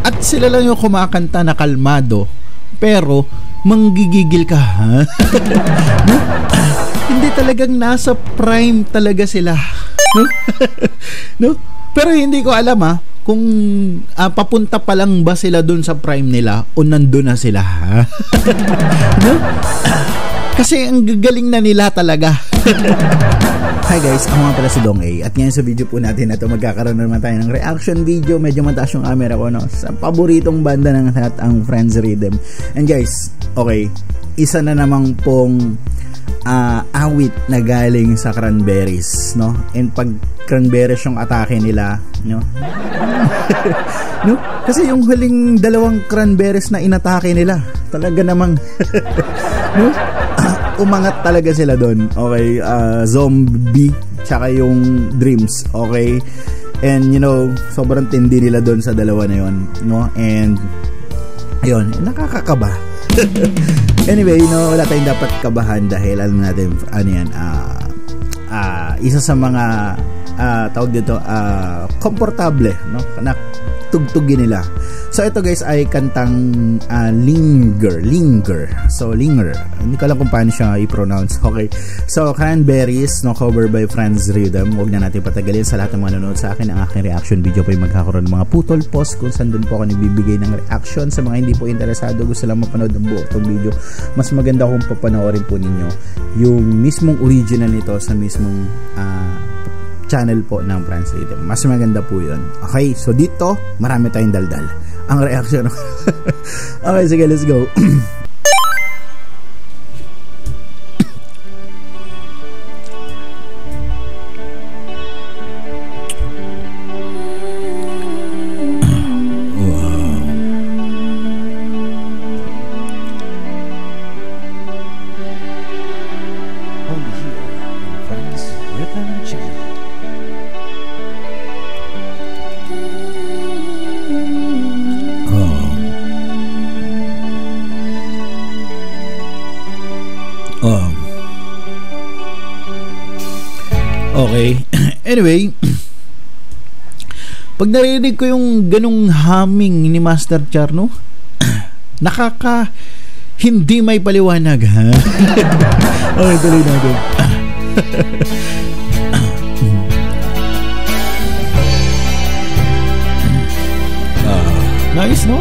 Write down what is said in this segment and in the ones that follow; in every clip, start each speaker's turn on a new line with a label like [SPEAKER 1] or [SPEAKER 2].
[SPEAKER 1] At sila lang yung kumakanta na kalmado, pero manggigigil ka, ha? No? Hindi talagang nasa prime talaga sila, no? No? Pero hindi ko alam, ha, kung papunta pa lang ba sila dun sa prime nila o nandun na sila, ha? No? Kasi ang gagaling na nila talaga. Hi guys, ako nga pala si Dong A. At ngayon sa video po natin na ito, magkakaroon naman tayo ng reaction video. Medyo mataas yung camera ko, no? Sa paboritong banda ng lahat, ang Friends Rhythm. And guys, okay, isa na namang pong awit na galing sa Cranberries, no? And pag Cranberries yung atake nila, no? No? Kasi yung huling dalawang Cranberries na inatake nila, talaga namang no? Umangat talaga sila doon. Okay, Zombie tsaka yung Dreams. Okay, and you know, sobrang tindi nila doon sa dalawa na yon, no? And ayun, nakakakaba. Anyway, no, wala tayong dapat kabahan dahil alam natin ano yan, isa sa mga tawag dito, komportable, no, na tugtugin nila. So ito guys ay kantang Linger. So Linger, hindi ko alam kung paano siya i-pronounce. Okay, so Cranberries, no, cover by Friends Rhythm. Huwag na natin patagalin. Sa lahat ng mga nanonood sa akin, ang aking reaction video po ay magkakaroon ng mga putol post kung saan doon po ako nagbibigay ng reaction. Sa mga hindi po interesado, gusto lang mapanood ng buo itong video, mas maganda kung papanoorin po ninyo yung mismong original nito sa mismong channel po ng Friends Rhythm. Mas maganda po yun. Okay, so dito marami tayong daldal ang reaction. Okay, sige, let's go. Okay. Anyway, pag narinig ko yung ganung humming ni Master Charno, nakaka hindi may paliwanag, ha? Okay, tuloy natin. Nice, no?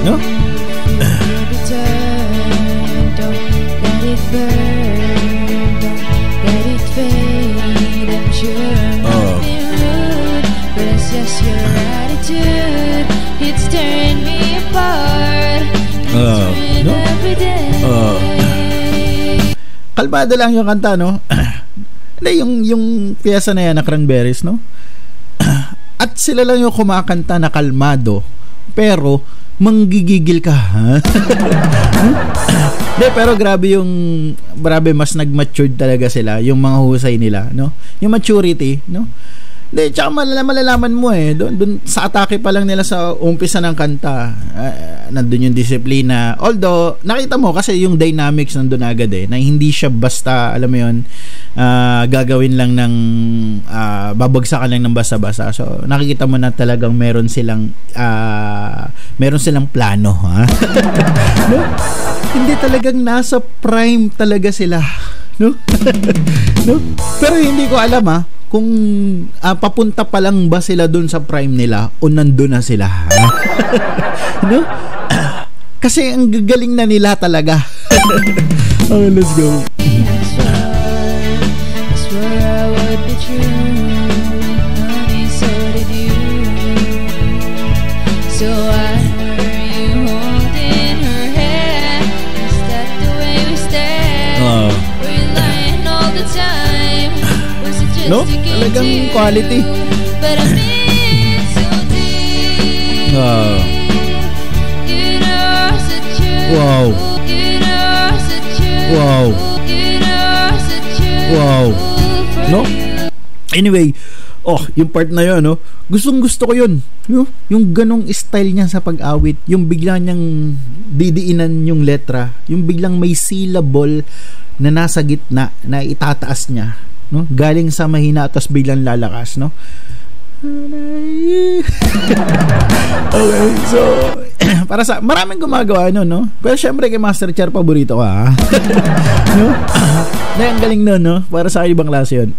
[SPEAKER 1] No? Kalmado lang yung kanta, no? Hindi, yung piyesa na yan na Cranberries, no? At sila lang yung kumakanta na kalmado, pero manggigigil ka, ha? Hindi, pero grabe mas nag-matured talaga sila, yung mga husay nila, no? Yung maturity, no? Hindi, tsaka malalaman mo doon sa atake pa lang nila sa umpisa ng kanta, nandun yung disiplina. Although nakita mo kasi yung dynamics nandun agad, na hindi siya basta, alam mo yun, gagawin lang ng babagsakan lang ng basa-basa. So nakikita mo na talagang meron silang plano, ha? No? Hindi talagang nasa prime talaga sila, no? No? Pero hindi ko alam, ha, kung papunta pa lang ba sila dun sa prime nila o nandun na sila, ha? No? Kasi ang gagaling na nila talaga. Okay, let's go. No? Talagang quality. Wow. No? Anyway, yung part na yun, no? Gustong-gusto ko yun. Yung ganong style niya sa pag-awit, yung bigla niyang didiinan yung letra, yung biglang may syllable na nasa gitna na itataas niya. no? Galing sa mahina tapos biglang lalakas, no? Okay, so para sa maraming gumagawa no? Pero syempre kay Master Char paborito ka, no? Ang galing nun, no? Para sa ibang klase yun.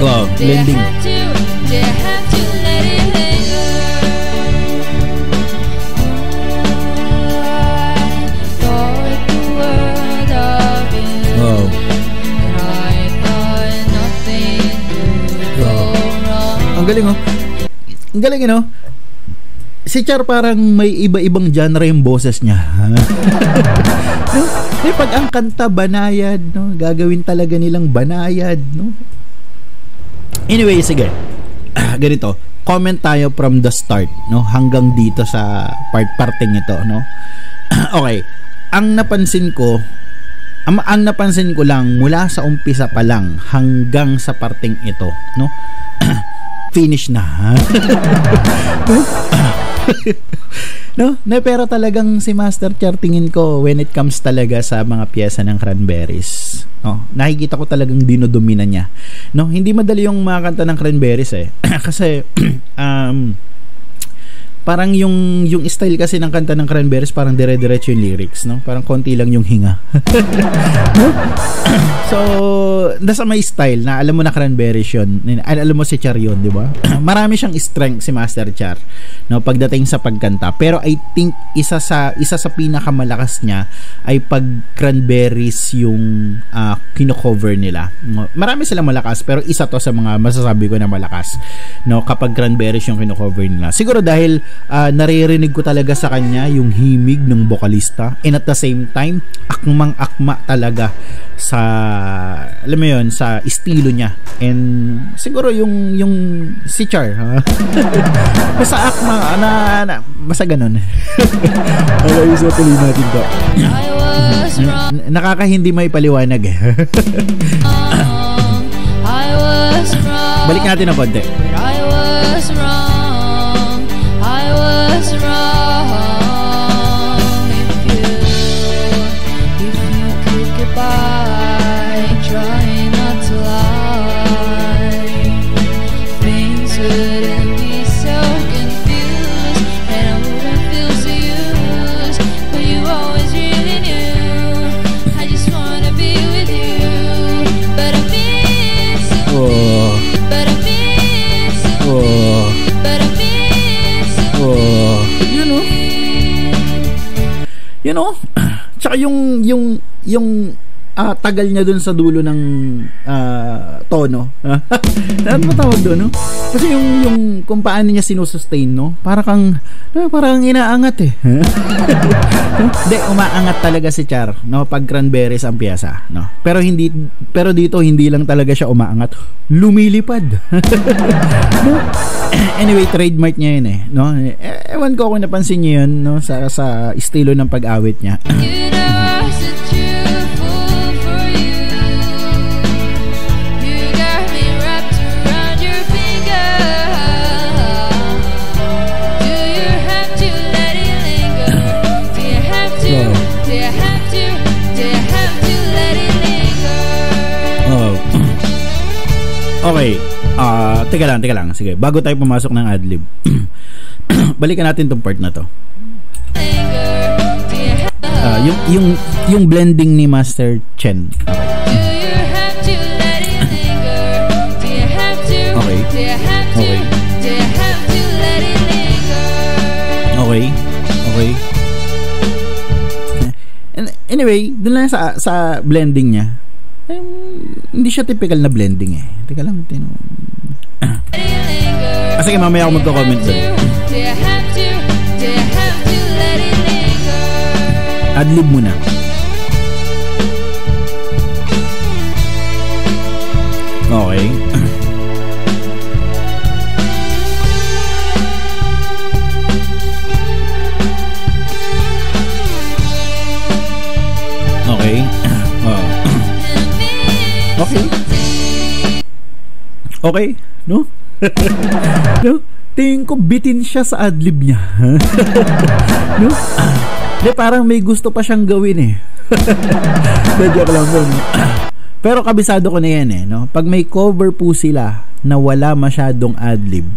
[SPEAKER 1] Wow, blending. Ang galing, oh. Ang galing, no? Si Char parang may iba-ibang genre yung boses niya. No? Pag ang kanta banayad, no? Gagawin talaga nilang banayad, no? Anyway, sige. Ganito, comment tayo from the start, no? Hanggang dito sa parteng ito, no? Okay. Ang napansin ko lang mula sa umpisa pa lang hanggang sa parteng ito, no? Finish na. No? Pero talagang si Master Char, tingin ko when it comes talaga sa mga piyesa ng Cranberries, no? Nakikita ko talagang dinodomina niya, no? Hindi madali yung mga kanta ng Cranberries kasi parang yung style kasi ng kanta ng Cranberries parang dire-diretso yung lyrics, no? Parang konti lang yung hinga. No? So, nasa may style na alam mo na Cranberries yun. Alam mo si Char yun, di ba? Marami siyang strength si Master Char, no, pagdating sa pagkanta. Pero I think isa sa pinakamalakas niya ay pag Cranberries yung kino-cover nila. Marami silang malakas pero isa to sa mga masasabi ko na malakas, no, kapag Cranberries yung kino-cover nila. Siguro dahil naririnig ko talaga sa kanya yung himig ng vokalista, and at the same time akmang-akma talaga sa, alam mo yun, sa estilo niya. And siguro yung si Char, basta akma basta ganun. Okay, so tuloy natin to. Nakakahindi may paliwanag. Balik natin ang konti. I was wrong. If you could get by, try not to lie. Things wouldn't be so confused, and I wouldn't feel so used. But you always really knew I just wanna be with you. But I miss you. But I miss you. But I miss you. You know, tsaka yung tagal niya dun sa dulo ng tono. Ano ba tawag doon, no? Kasi yung kung paano niya sinusustain, no? Parang inaangat eh. Hindi, umaangat talaga si Char, no? Pag Cranberries ang piyesa, no? Pero dito hindi lang talaga siya umaangat, lumilipad. No? Anyway, trademark niya yun eh, no? Ewan ko kung napansin niyo yun, no? Sa estilo ng pag-awit niya. Okay, teka lang. Sige, bago tayo pumasok ng adlib, balikan natin tong part na to. Yung blending ni Master Chen. Okay. Anyway, dun lang sa blending niya. Hindi siya typical na blending eh. Teka lang, sige, mamaya ako magko-comment doon. Adlib muna. Okay. Okay. Okay. Okay, no? No? tingin ko bitin siya sa adlib niya. No? Di, parang may gusto pa siyang gawin eh. Joke lang po, no? Pero kabisado ko na yan eh, no? Pag may cover po sila na wala masyadong adlib,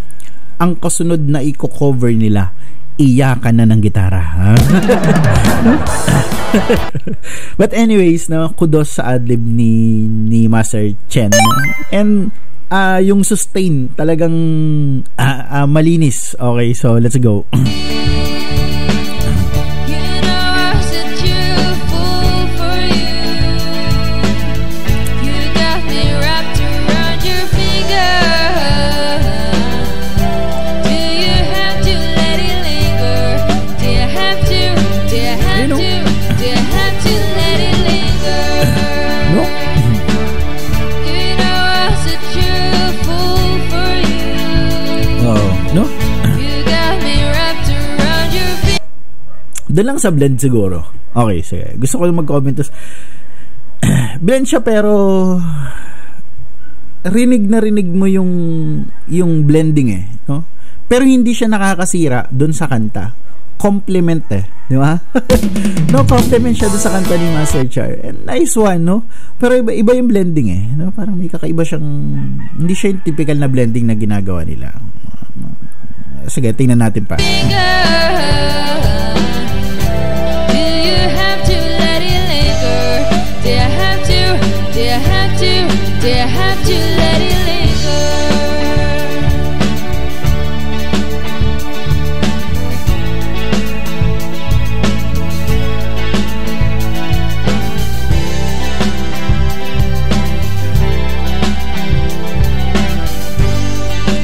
[SPEAKER 1] ang kasunod na i-cover nila, iyakan na ng gitara. No? But anyways, no, kudos sa adlib ni Master Chen. No? And yung sustain talagang malinis. Okay, so let's go. Doon lang sa blend siguro. Okay, sige. Gusto ko lang mag-comment. Blend siya pero rinig na rinig mo yung blending eh, no? Pero hindi siya nakakasira doon sa kanta. Compliment eh, di ba? No, compliment siya doon sa kanta ni Master Char. And nice one, no? Pero iba yung blending eh, no? Parang may kakaiba siyang, hindi siya yung typical na blending na ginagawa nila. Sige, tingnan natin pa.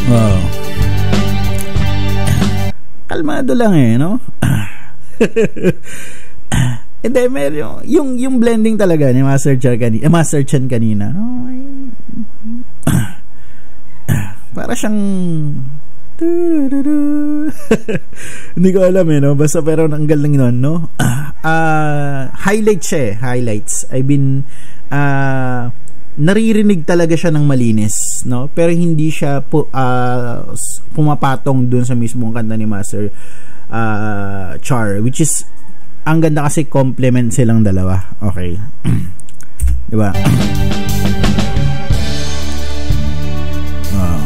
[SPEAKER 1] Wow. Kalmado lang eh, no? Hindi, meron yung blending talaga ni Master Chen kanina. Para siyang hindi ko alam eh, no? Basta pero ang galing nun, no? Highlights siya eh. Highlights. I've been naririnig talaga siya ng malinis, no? Pero hindi siya pumapatong dun sa mismong kanta ni Master Char, which is ang ganda kasi complement silang dalawa. Okay. Diba? Wow.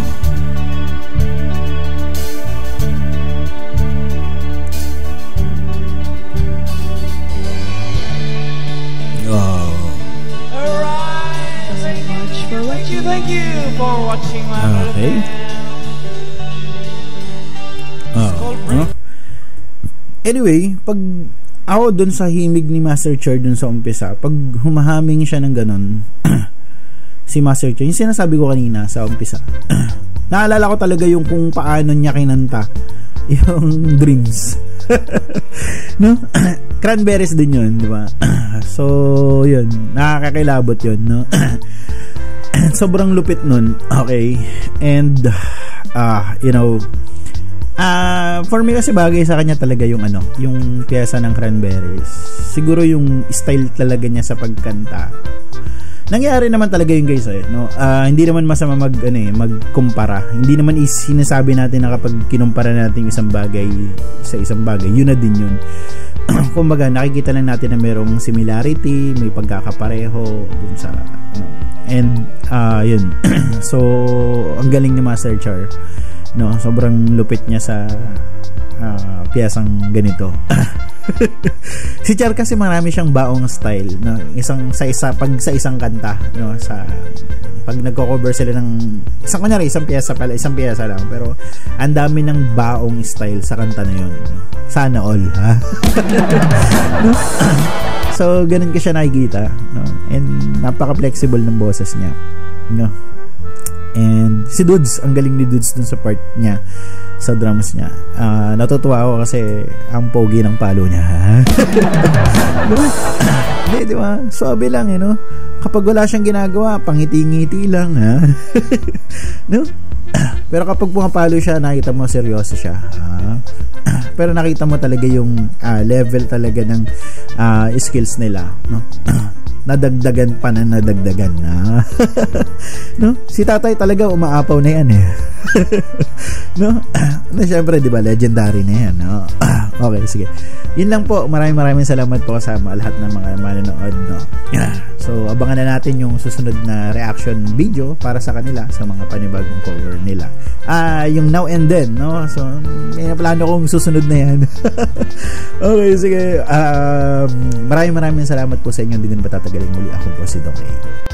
[SPEAKER 1] Wow.
[SPEAKER 2] Alright. Very much for watching. Thank you for watching my
[SPEAKER 1] okay. Anyway, pag ako dun sa himig ni Master Char dun sa umpisa, pag humahaming siya ng ganon, si Master Char, yung sinasabi ko kanina sa umpisa, naalala ko talaga yung kung paano niya kinanta yung Dreams. No? Cranberries din yun, di ba? So, yun, nakakakilabot yun, no? Sobrang lupit nun. Okay. And you know, for me kasi bagay sa kanya talaga yung yung piyesa ng Cranberries. Siguro yung style talaga niya sa pagkanta. Nangyari naman talaga yun, guys, no? Hindi naman masama magkumpara. Hindi naman sinasabi natin na kapag kinumpara natin isang bagay sa isang bagay, yun na din yun. Kumbaga, nakikita lang natin na merong similarity, may pagkakapareho dun sa and yun. So, ang galing ni Master Char, no? Sobrang lupit niya sa piyesang ganito. Si Char kasi marami siyang baong style, no? Pag sa isang kanta, no? Pag nagko-cover sila ng isang piyesa lang, pero ang dami ng baong style sa kanta na yun, no? Sana all, ha? No? So ganun ko siya nakikita, no? And napaka-flexible ng boses niya, no? And si Dudes, ang galing ni Dudes dun sa part niya, sa drums niya. Natutuwa ako kasi ang pogi ng palo niya. Di ba? Suabe lang, no? Kapag wala siyang ginagawa, pangiti-ngiti lang, ha? No? Pero kapag pumapalo siya, nakita mo seryoso siya. Pero nakita mo talaga yung level talaga ng skills nila, no? nadagdagan pa na nadagdagan na. No? Si tatay talaga umaapaw na yan eh. No? Siyempre, di ba, legendary na yan, no? Okay, sige. Yun lang po. Maraming salamat po sa lahat ng mga manonood, no? So, abangan na natin yung susunod na reaction video para sa kanila sa mga panibagong cover nila. Yung Now and Then, no? So, may plano kong susunod na yan. Okay, sige. Maraming salamat po sa inyo. Hindi ko na patatagalin muli. Ako po si Dong A.